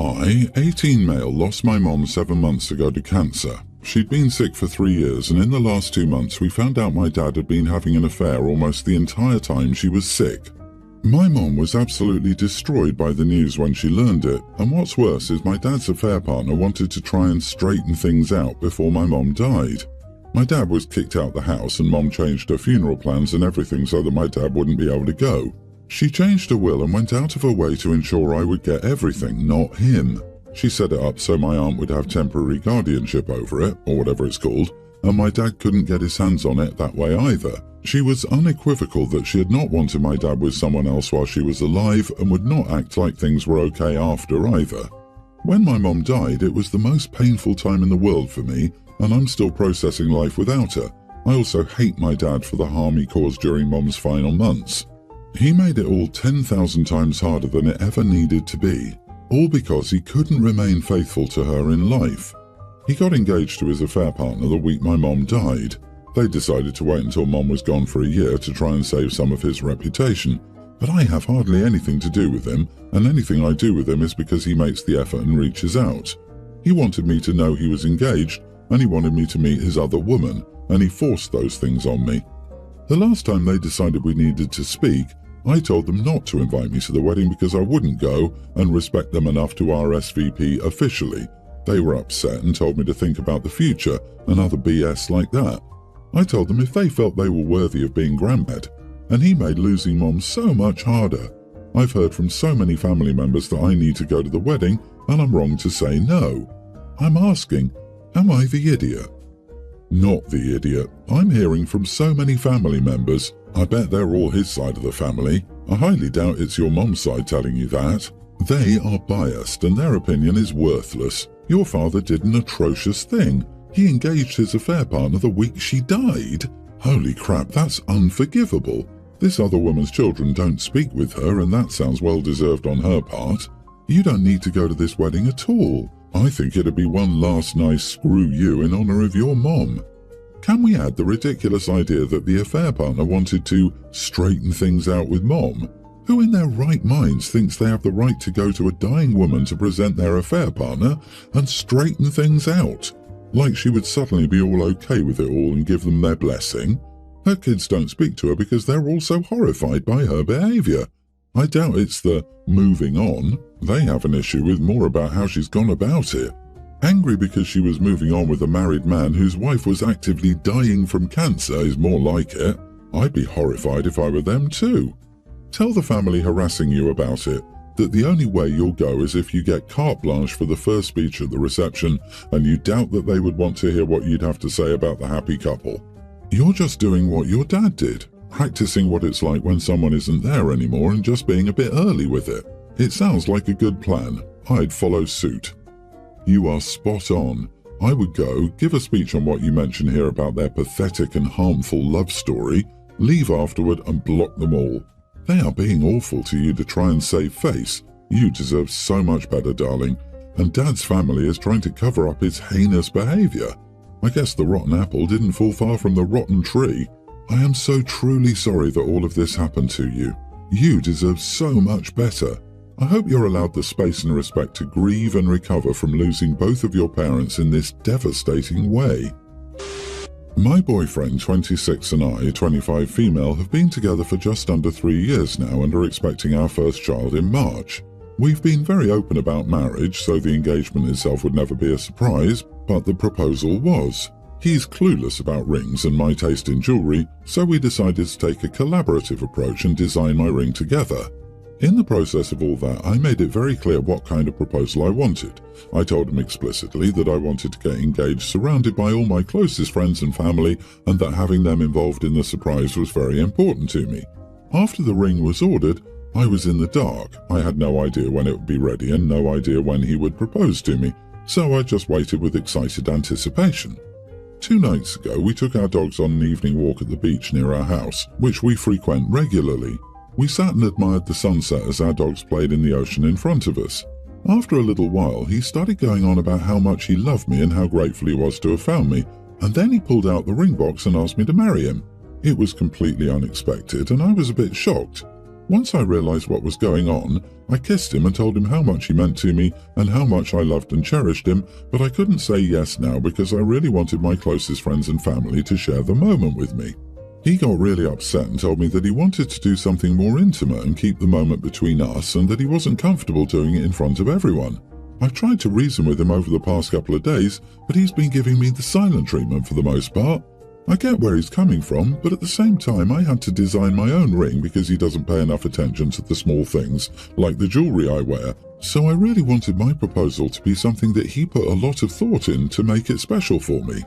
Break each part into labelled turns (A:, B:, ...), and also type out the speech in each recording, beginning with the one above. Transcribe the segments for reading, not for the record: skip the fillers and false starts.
A: Hi, 18 male lost my mom 7 months ago to cancer. She'd been sick for 3 years, and in the last 2 months we found out my dad had been having an affair almost the entire time she was sick. My mom was absolutely destroyed by the news when she learned it, and what's worse is my dad's affair partner wanted to try and straighten things out before my mom died. My dad was kicked out the house and mom changed her funeral plans and everything so that my dad wouldn't be able to go. She changed her will and went out of her way to ensure I would get everything, not him. She set it up so my aunt would have temporary guardianship over it, or whatever it's called, and my dad couldn't get his hands on it that way either. She was unequivocal that she had not wanted my dad with someone else while she was alive and would not act like things were okay after either. When my mom died, it was the most painful time in the world for me, and I'm still processing life without her. I also hate my dad for the harm he caused during mom's final months. He made it all 10,000 times harder than it ever needed to be, all because he couldn't remain faithful to her in life. He got engaged to his affair partner the week my mom died. They decided to wait until mom was gone for a year to try and save some of his reputation, but I have hardly anything to do with him, and anything I do with him is because he makes the effort and reaches out. He wanted me to know he was engaged, and he wanted me to meet his other woman, and he forced those things on me. The last time they decided we needed to speak, I told them not to invite me to the wedding because I wouldn't go and respect them enough to RSVP officially. They were upset and told me to think about the future and other BS like that. I told them if they felt they were worthy of being grandmed, and he made losing mom so much harder. I've heard from so many family members that I need to go to the wedding, and I'm wrong to say no. I'm asking, am I the idiot? Not the idiot. I'm hearing from so many family members. I bet they're all his side of the family. I highly doubt it's your mom's side telling you that. They are biased and their opinion is worthless. Your father did an atrocious thing. He engaged his affair partner the week she died. Holy crap, that's unforgivable. This other woman's children don't speak with her, and that sounds well deserved on her part. You don't need to go to this wedding at all. I think it'd be one last nice screw you in honor of your mom. Can we add the ridiculous idea that the affair partner wanted to straighten things out with mom? Who in their right minds thinks they have the right to go to a dying woman to present their affair partner and straighten things out? Like she would suddenly be all okay with it all and give them their blessing? Her kids don't speak to her because they're all so horrified by her behaviour. I doubt it's the moving on. They have an issue with more about how she's gone about it. Angry because she was moving on with a married man whose wife was actively dying from cancer is more like it. I'd be horrified if I were them too. Tell the family harassing you about it that the only way you'll go is if you get carte blanche for the first speech at the reception, and you doubt that they would want to hear what you'd have to say about the happy couple. You're just doing what your dad did, practicing what it's like when someone isn't there anymore and just being a bit early with it. It sounds like a good plan. I'd follow suit. You are spot on. I would go, give a speech on what you mentioned here about their pathetic and harmful love story, leave afterward and block them all. They are being awful to you to try and save face. You deserve so much better, darling. And Dad's family is trying to cover up his heinous behaviour. I guess the rotten apple didn't fall far from the rotten tree. I am so truly sorry that all of this happened to you. You deserve so much better. I hope you're allowed the space and respect to grieve and recover from losing both of your parents in this devastating way. My boyfriend, 26, and I, 25 female, have been together for just under 3 years now and are expecting our first child in March. We've been very open about marriage, so the engagement itself would never be a surprise, but the proposal was. He's clueless about rings and my taste in jewellery, so we decided to take a collaborative approach and design my ring together. In the process of all that, I made it very clear what kind of proposal I wanted. I told him explicitly that I wanted to get engaged surrounded by all my closest friends and family, and that having them involved in the surprise was very important to me. After the ring was ordered, I was in the dark. I had no idea when it would be ready and no idea when he would propose to me, so I just waited with excited anticipation. 2 nights ago, we took our dogs on an evening walk at the beach near our house, which we frequent regularly. We sat and admired the sunset as our dogs played in the ocean in front of us. After a little while, he started going on about how much he loved me and how grateful he was to have found me, and then he pulled out the ring box and asked me to marry him. It was completely unexpected, and I was a bit shocked. Once I realized what was going on, I kissed him and told him how much he meant to me and how much I loved and cherished him, but I couldn't say yes now because I really wanted my closest friends and family to share the moment with me. He got really upset and told me that he wanted to do something more intimate and keep the moment between us, and that he wasn't comfortable doing it in front of everyone. I've tried to reason with him over the past couple of days, but he's been giving me the silent treatment for the most part. I get where he's coming from, but at the same time I had to design my own ring because he doesn't pay enough attention to the small things, like the jewellery I wear, so I really wanted my proposal to be something that he put a lot of thought in to make it special for me.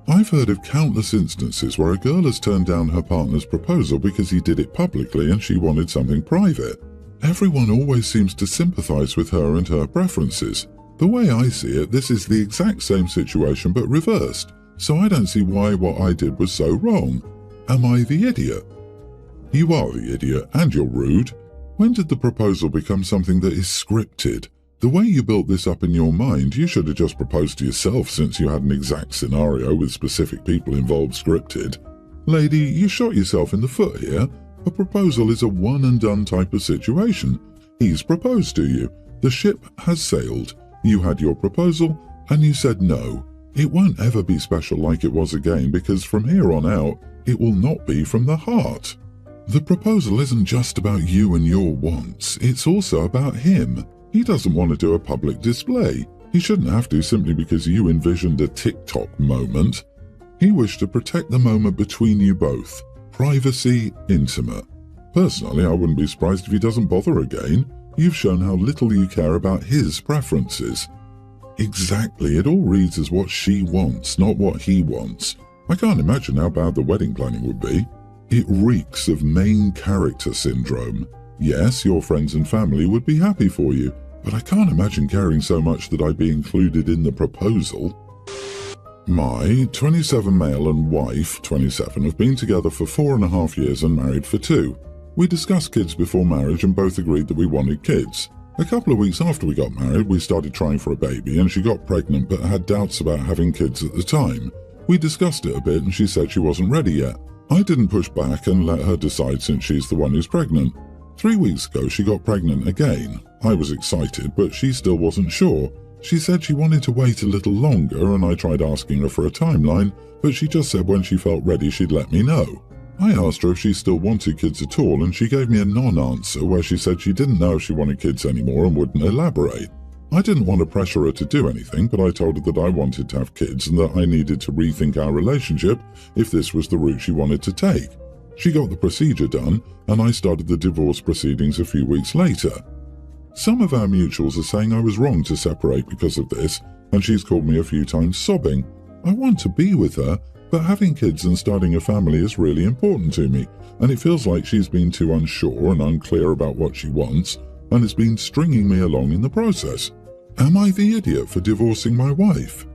A: I've heard of countless instances where a girl has turned down her partner's proposal because he did it publicly and she wanted something private. Everyone always seems to sympathise with her and her preferences. The way I see it, this is the exact same situation but reversed, so I don't see why what I did was so wrong. Am I the idiot? You are the idiot, and you're rude. When did the proposal become something that is scripted? The way you built this up in your mind, you should have just proposed to yourself since you had an exact scenario with specific people involved scripted. Lady, you shot yourself in the foot here. A proposal is a one-and-done type of situation. He's proposed to you. The ship has sailed. You had your proposal, and you said no. It won't ever be special like it was again because from here on out, it will not be from the heart. The proposal isn't just about you and your wants, it's also about him. He doesn't want to do a public display. He shouldn't have to simply because you envisioned a TikTok moment. He wished to protect the moment between you both. Privacy, intimate. Personally, I wouldn't be surprised if he doesn't bother again. You've shown how little you care about his preferences. Exactly, it all reads as what she wants, not what he wants. I can't imagine how bad the wedding planning would be. It reeks of main character syndrome. Yes, your friends and family would be happy for you, but I can't imagine caring so much that I'd be included in the proposal. My 27 male and wife, 27, have been together for 4.5 years and married for 2. We discussed kids before marriage and both agreed that we wanted kids. A couple of weeks after we got married, we started trying for a baby and she got pregnant but had doubts about having kids at the time. We discussed it a bit and she said she wasn't ready yet. I didn't push back and let her decide since she's the one who's pregnant. 3 weeks ago she got pregnant again. I was excited, but she still wasn't sure. She said she wanted to wait a little longer and I tried asking her for a timeline, but she just said when she felt ready she'd let me know. I asked her if she still wanted kids at all and she gave me a non-answer where she said she didn't know if she wanted kids anymore and wouldn't elaborate. I didn't want to pressure her to do anything, but I told her that I wanted to have kids and that I needed to rethink our relationship if this was the route she wanted to take. She got the procedure done and I started the divorce proceedings a few weeks later. Some of our mutuals are saying I was wrong to separate because of this, and she's called me a few times sobbing. I want to be with her, but having kids and starting a family is really important to me, and it feels like she's been too unsure and unclear about what she wants, and has been stringing me along in the process. Am I the idiot for divorcing my wife?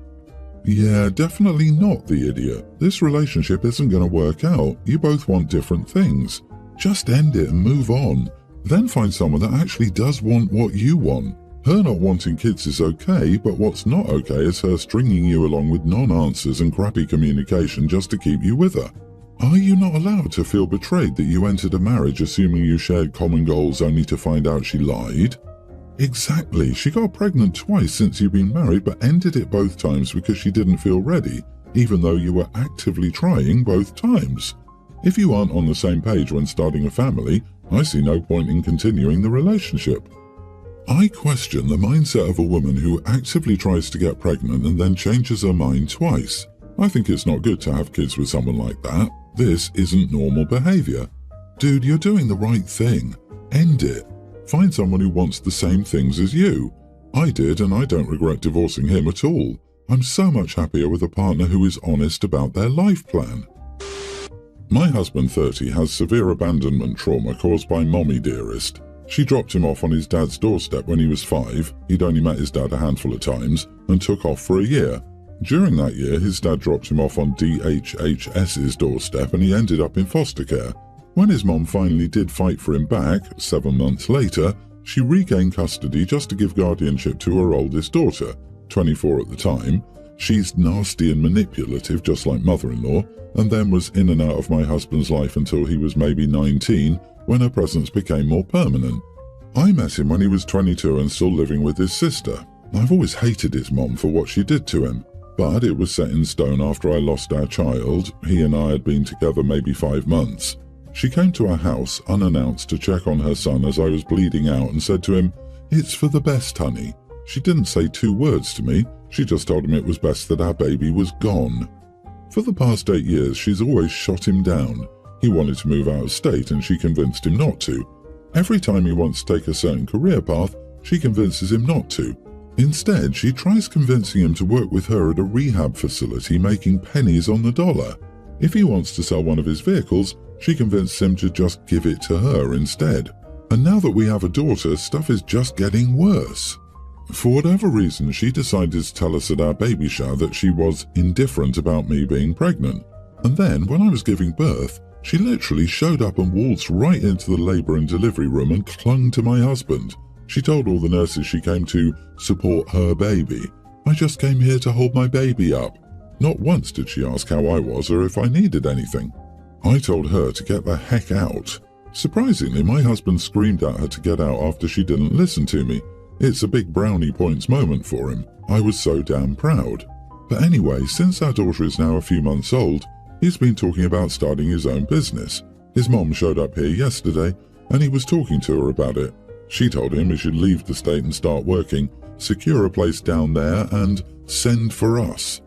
A: Yeah, definitely not the idiot. This relationship isn't going to work out. You both want different things. Just end it and move on. Then find someone that actually does want what you want. Her not wanting kids is okay, but what's not okay is her stringing you along with non-answers and crappy communication just to keep you with her. Are you not allowed to feel betrayed that you entered a marriage assuming you shared common goals only to find out she lied? Exactly, she got pregnant twice since you've been married but ended it both times because she didn't feel ready, even though you were actively trying both times. If you aren't on the same page when starting a family, I see no point in continuing the relationship. I question the mindset of a woman who actively tries to get pregnant and then changes her mind twice. I think it's not good to have kids with someone like that. This isn't normal behavior. Dude, you're doing the right thing. End it. Find someone who wants the same things as you. I did, and I don't regret divorcing him at all. I'm so much happier with a partner who is honest about their life plan. My husband, 30, has severe abandonment trauma caused by Mommy Dearest. She dropped him off on his dad's doorstep when he was 5. He'd only met his dad a handful of times and took off for a year. During that year, his dad dropped him off on DHHS's doorstep and he ended up in foster care. When his mom finally did fight for him back, 7 months later, she regained custody just to give guardianship to her oldest daughter, 24 at the time. She's nasty and manipulative, just like mother-in-law, and then was in and out of my husband's life until he was maybe 19, when her presence became more permanent. I met him when he was 22 and still living with his sister. I've always hated his mom for what she did to him, but it was set in stone after I lost our child. He and I had been together maybe 5 months. She came to our house unannounced to check on her son as I was bleeding out and said to him, "It's for the best, honey." She didn't say 2 words to me. She just told him it was best that our baby was gone. For the past 8 years, she's always shot him down. He wanted to move out of state and she convinced him not to. Every time he wants to take a certain career path, she convinces him not to. Instead, she tries convincing him to work with her at a rehab facility making pennies on the dollar. If he wants to sell one of his vehicles, she convinced him to just give it to her instead. And now that we have a daughter, stuff is just getting worse. For whatever reason, she decided to tell us at our baby shower that she was indifferent about me being pregnant. And then, when I was giving birth, she literally showed up and waltzed right into the labour and delivery room and clung to my husband. She told all the nurses she came to support her baby. "I just came here to hold my baby up." Not once did she ask how I was or if I needed anything. I told her to get the heck out. Surprisingly, my husband screamed at her to get out after she didn't listen to me. It's a big brownie points moment for him. I was so damn proud. But anyway, since our daughter is now a few months old, he's been talking about starting his own business. His mom showed up here yesterday and he was talking to her about it. She told him he should leave the state and start working, secure a place down there and send for us.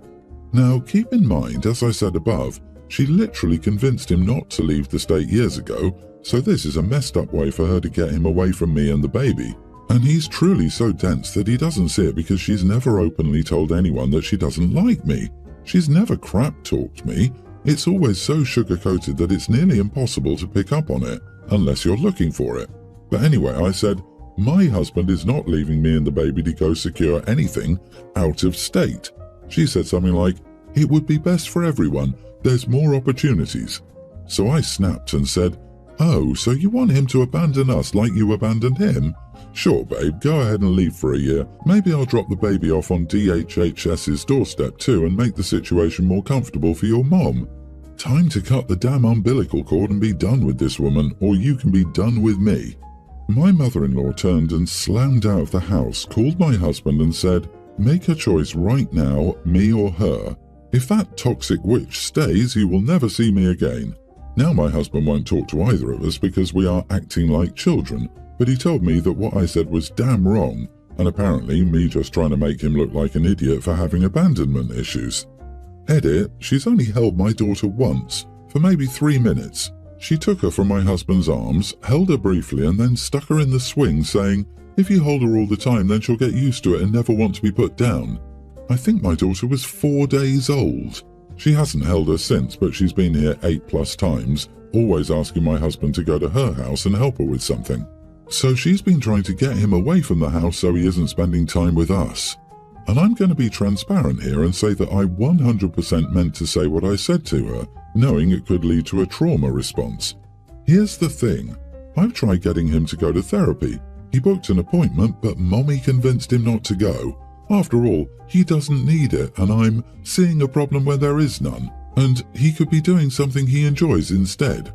A: Now keep in mind, as I said above, she literally convinced him not to leave the state years ago, so this is a messed up way for her to get him away from me and the baby. And he's truly so dense that he doesn't see it because she's never openly told anyone that she doesn't like me. She's never crap-talked me. It's always so sugar-coated that it's nearly impossible to pick up on it, unless you're looking for it. But anyway, I said, my husband is not leaving me and the baby to go secure anything out of state. She said something like, "It would be best for everyone. There's more opportunities." So I snapped and said, "Oh, so you want him to abandon us like you abandoned him? Sure, babe, go ahead and leave for a year. Maybe I'll drop the baby off on DHHS's doorstep too and make the situation more comfortable for your mom. Time to cut the damn umbilical cord and be done with this woman, or you can be done with me." My mother-in-law turned and slammed out of the house, called my husband and said, "Make a choice right now, me or her. If that toxic witch stays, you will never see me again." Now my husband won't talk to either of us because we are acting like children, but he told me that what I said was damn wrong, and apparently me just trying to make him look like an idiot for having abandonment issues. Edit, she's only held my daughter once, for maybe 3 minutes. She took her from my husband's arms, held her briefly and then stuck her in the swing saying, "If you hold her all the time then she'll get used to it and never want to be put down." I think my daughter was 4 days old. She hasn't held her since, but she's been here 8+ times, always asking my husband to go to her house and help her with something. So she's been trying to get him away from the house so he isn't spending time with us. And I'm going to be transparent here and say that I 100% meant to say what I said to her, knowing it could lead to a trauma response. Here's the thing. I've tried getting him to go to therapy. He booked an appointment, but Mommy convinced him not to go. After all, he doesn't need it, and I'm seeing a problem where there is none, and he could be doing something he enjoys instead.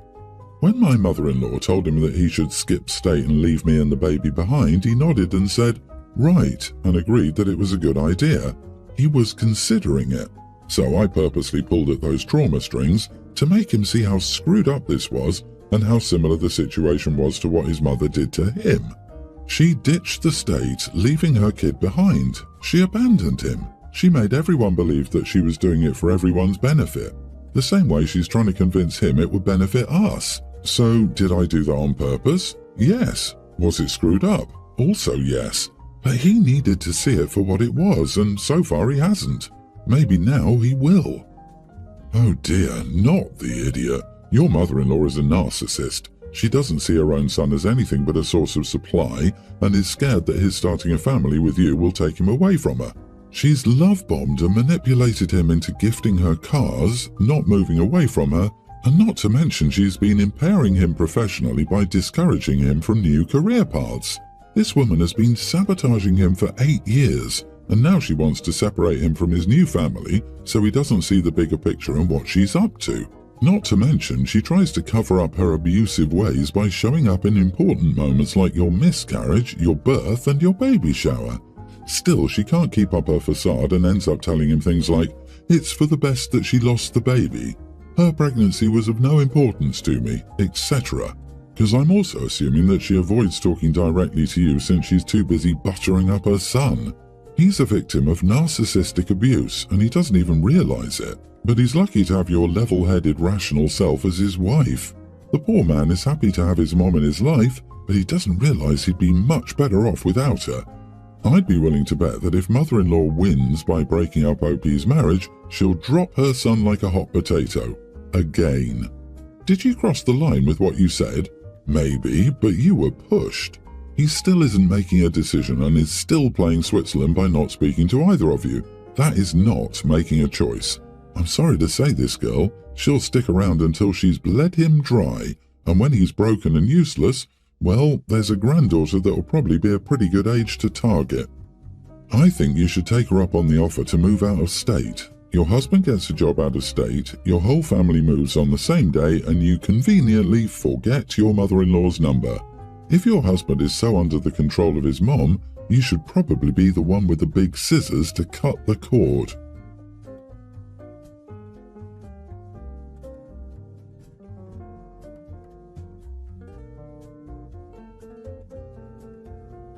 A: When my mother-in-law told him that he should skip state and leave me and the baby behind, he nodded and said, "Right," and agreed that it was a good idea. He was considering it. So I purposely pulled at those trauma strings to make him see how screwed up this was and how similar the situation was to what his mother did to him. She ditched the state, leaving her kid behind. She abandoned him. She made everyone believe that she was doing it for everyone's benefit. The same way she's trying to convince him it would benefit us. So, did I do that on purpose? Yes. Was it screwed up? Also yes. But he needed to see it for what it was, and so far he hasn't. Maybe now he will. Oh dear, not the idiot. Your mother-in-law is a narcissist. She doesn't see her own son as anything but a source of supply and is scared that his starting a family with you will take him away from her. She's love-bombed and manipulated him into gifting her cars, not moving away from her, and not to mention she's been impairing him professionally by discouraging him from new career paths. This woman has been sabotaging him for 8 years, and now she wants to separate him from his new family so he doesn't see the bigger picture and what she's up to. Not to mention, she tries to cover up her abusive ways by showing up in important moments like your miscarriage, your birth, and your baby shower. Still, she can't keep up her facade and ends up telling him things like, "It's for the best that she lost the baby. Her pregnancy was of no importance to me," etc. Because I'm also assuming that she avoids talking directly to you since she's too busy buttering up her son. He's a victim of narcissistic abuse and he doesn't even realize it. But he's lucky to have your level-headed, rational self as his wife. The poor man is happy to have his mom in his life, but he doesn't realize he'd be much better off without her. I'd be willing to bet that if mother-in-law wins by breaking up OP's marriage, she'll drop her son like a hot potato. Again. Did you cross the line with what you said? Maybe, but you were pushed. He still isn't making a decision and is still playing Switzerland by not speaking to either of you. That is not making a choice. I'm sorry to say this, girl. She'll stick around until she's bled him dry, and when he's broken and useless, well, there's a granddaughter that will probably be a pretty good age to target. I think you should take her up on the offer to move out of state. Your husband gets a job out of state, your whole family moves on the same day, and you conveniently forget your mother-in-law's number. If your husband is so under the control of his mom, you should probably be the one with the big scissors to cut the cord.